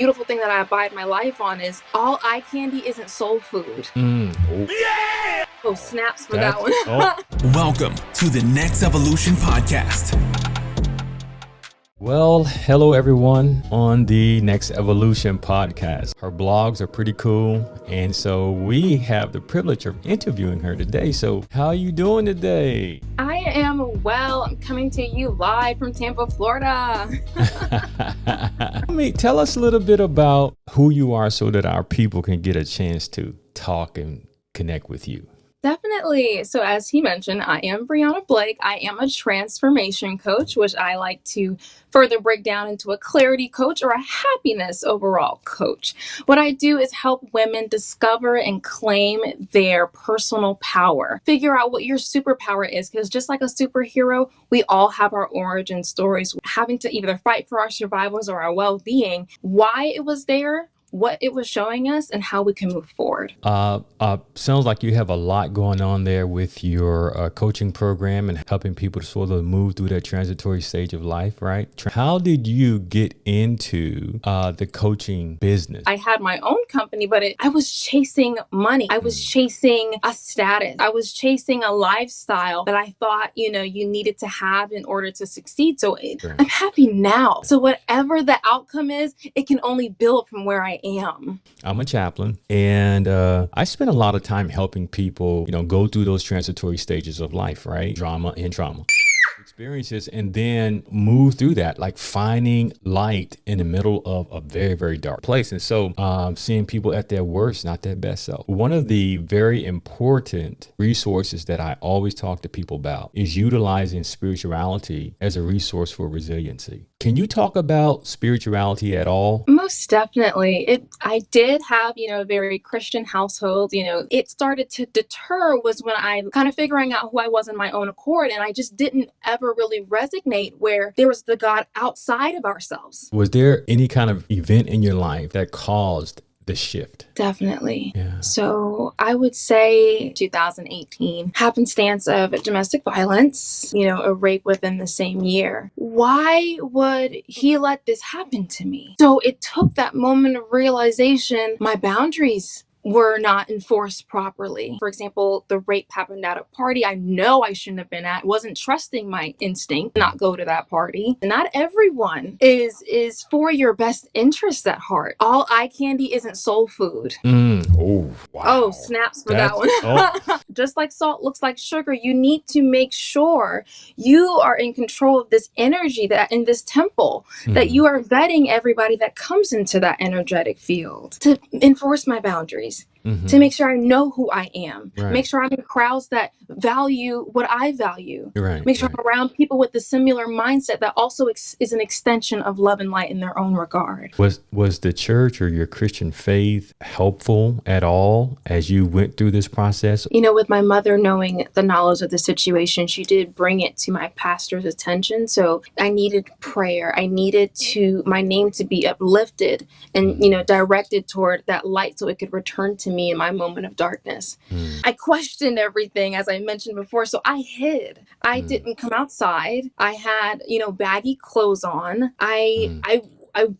beautiful thing that I abide my life on is all eye candy isn't soul food. Oh, snaps for that one. Welcome to the Next Evolution Podcast. Well, hello everyone on the Next Evolution Podcast. Her blogs are pretty cool, and so we have the privilege of interviewing her today. So how are you doing today? I am well. I'm coming to you live from Tampa, Florida. Tell us a little bit about who you are so that our people can get a chance to talk and connect with you. Definitely. So as he mentioned, I am Brianna Blake. I am a transformation coach, which I like to further break down into a clarity coach or a happiness overall coach. What I do is help women discover and claim their personal power. Figure out what your superpower is, because just like a superhero, we all have our origin stories, having to either fight for our survivals or our well-being, why it was there, what it was showing us, and how we can move forward. Sounds like you have a lot going on there with your coaching program and helping people to sort of move through that transitory stage of life, right? How did you get into the coaching business? I had my own company, but I was chasing money. I was chasing a status. I was chasing a lifestyle that I thought, you needed to have in order to succeed. So I'm happy now. So whatever the outcome is, it can only build from where I am. I'm a chaplain, and I spend a lot of time helping people, go through those transitory stages of life, right? Drama and trauma experiences, and then move through that, like finding light in the middle of a very, very dark place. And so seeing people at their worst, not their best self. One of the very important resources that I always talk to people about is utilizing spirituality as a resource for resiliency. Can you talk about spirituality at all? Most definitely. I did have, a very Christian household. It started to deter was when I kind of figuring out who I was in my own accord. And I just didn't ever really resonate where there was the God outside of ourselves. Was there any kind of event in your life that caused the shift? Definitely. Yeah. So I would say 2018, happenstance of domestic violence, a rape within the same year. Why would he let this happen to me? So it took that moment of realization, my boundaries were not enforced properly. For example, the rape happened at a party I know I shouldn't have been at. Wasn't trusting my instinct not go to that party. Not everyone is for your best interests at heart. All eye candy isn't soul food. Oh, wow. Oh, snaps for that one. Just like salt looks like sugar, you need to make sure you are in control of this energy that in this temple, that you are vetting everybody that comes into that energetic field to enforce my boundaries. To make sure I know who I am. Right. Make sure I'm in crowds that value what I value. Right. Make sure I'm around people with the similar mindset that also is an extension of love and light in their own regard. Was the church or your Christian faith helpful at all as you went through this process? With my mother knowing the knowledge of the situation, she did bring it to my pastor's attention. So I needed prayer. I needed my name to be uplifted and, directed toward that light so it could return to me in my moment of darkness. I questioned everything, as I mentioned before. So I hid. I didn't come outside. I had, baggy clothes on. I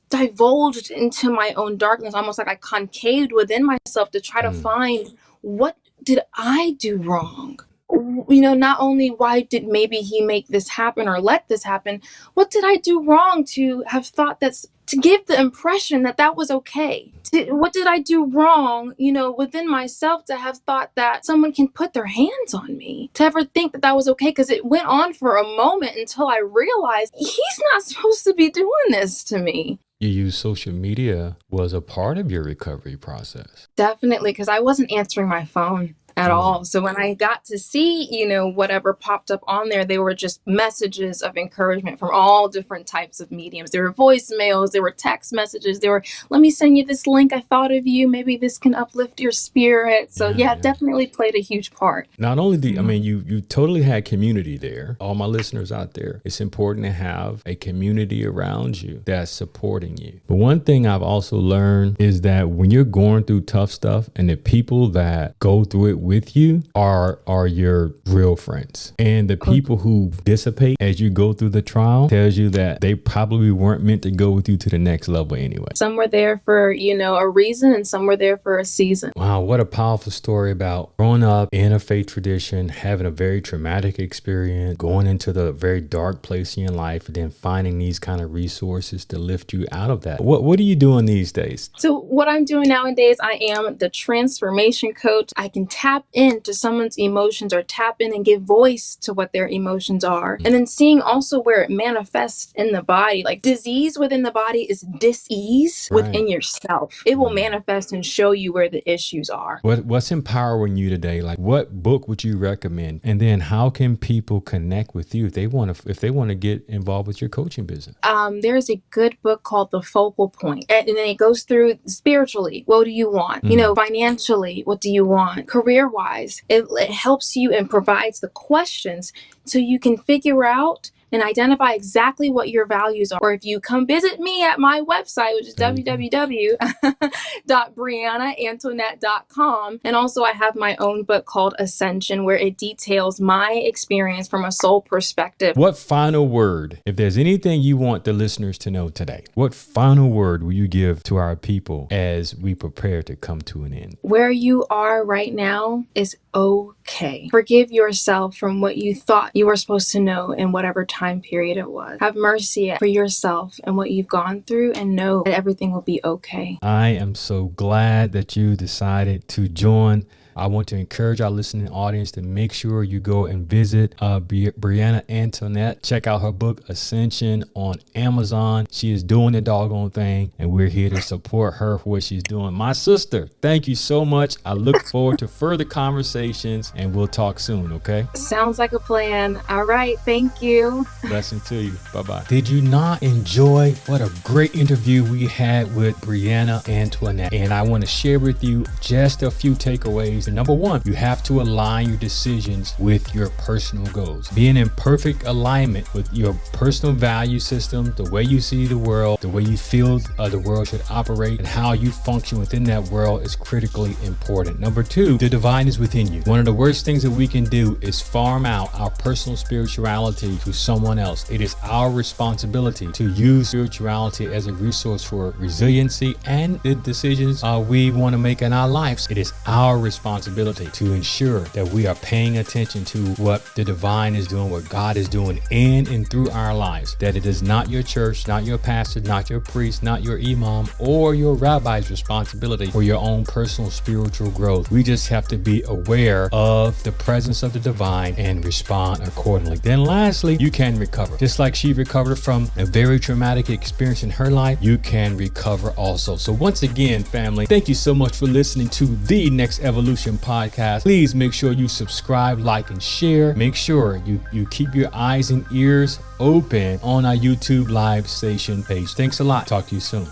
divulged into my own darkness, almost like I concaved within myself to try to find, what did I do wrong? Not only why did maybe he make this happen or let this happen, what did I do wrong to have thought to give the impression that was okay? What did I do wrong, within myself to have thought that someone can put their hands on me? To ever think that was okay? Because it went on for a moment until I realized he's not supposed to be doing this to me. You use social media was a part of your recovery process. Definitely, because I wasn't answering my phone at all. So when I got to see, whatever popped up on there, they were just messages of encouragement from all different types of mediums. There were voicemails, there were text messages, there were, let me send you this link. I thought of you. Maybe this can uplift your spirit. So yeah, definitely played a huge part. Not only you totally had community there. All my listeners out there, it's important to have a community around you that's supporting you. But one thing I've also learned is that when you're going through tough stuff and the people that go through it with you are your real friends. And the people who dissipate as you go through the trial tells you that they probably weren't meant to go with you to the next level anyway. Some were there for, a reason, and some were there for a season. Wow, what a powerful story about growing up in a faith tradition, having a very traumatic experience, going into the very dark place in your life, and then finding these kind of resources to lift you out of that. What are you doing these days? So what I'm doing nowadays, I am the transformation coach. I can tap into someone's emotions or tap in and give voice to what their emotions are. And then seeing also where it manifests in the body. Like disease within the body is dis-ease within yourself. It will manifest and show you where the issues are. What's empowering you today? Like what book would you recommend? And then how can people connect with you if they want to get involved with your coaching business? There's a good book called The Focal Point. And then it goes through spiritually, what do you want? Financially, what do you want? Career-wise, it helps you and provides the questions so you can figure out and identify exactly what your values are. Or if you come visit me at my website, which is www.briannaantoinette.com. And also I have my own book called Ascension, where it details my experience from a soul perspective. What final word, if there's anything you want the listeners to know today, what final word will you give to our people as we prepare to come to an end? Where you are right now is okay. Forgive yourself from what you thought you were supposed to know in whatever time period it was. Have mercy for yourself and what you've gone through, and know that everything will be okay. I am so glad that you decided to join. I want to encourage our listening audience to make sure you go and visit Brianna Antoinette. Check out her book, Ascension, on Amazon. She is doing the doggone thing, and we're here to support her for what she's doing. My sister, thank you so much. I look forward to further conversations, and we'll talk soon, okay? Sounds like a plan. All right. Thank you. Blessing to you. Bye-bye. Did you not enjoy what a great interview we had with Brianna Antoinette? And I want to share with you just a few takeaways. Number one, you have to align your decisions with your personal goals. Being in perfect alignment with your personal value system, the way you see the world, the way you feel the world should operate, and how you function within that world is critically important. Number two, the divine is within you. One of the worst things that we can do is farm out our personal spirituality to someone else. It is our responsibility to use spirituality as a resource for resiliency and the decisions we want to make in our lives. It is our responsibility to ensure that we are paying attention to what the divine is doing, what God is doing in and through our lives. That it is not your church, not your pastor, not your priest, not your imam, or your rabbi's responsibility for your own personal spiritual growth. We just have to be aware of the presence of the divine and respond accordingly. Then lastly, you can recover. Just like she recovered from a very traumatic experience in her life, you can recover also. So once again, family, thank you so much for listening to the Next Evolution podcast. Please make sure you subscribe, like, and share. Make sure you keep your eyes and ears open on our YouTube live station page. Thanks a lot. Talk to you soon.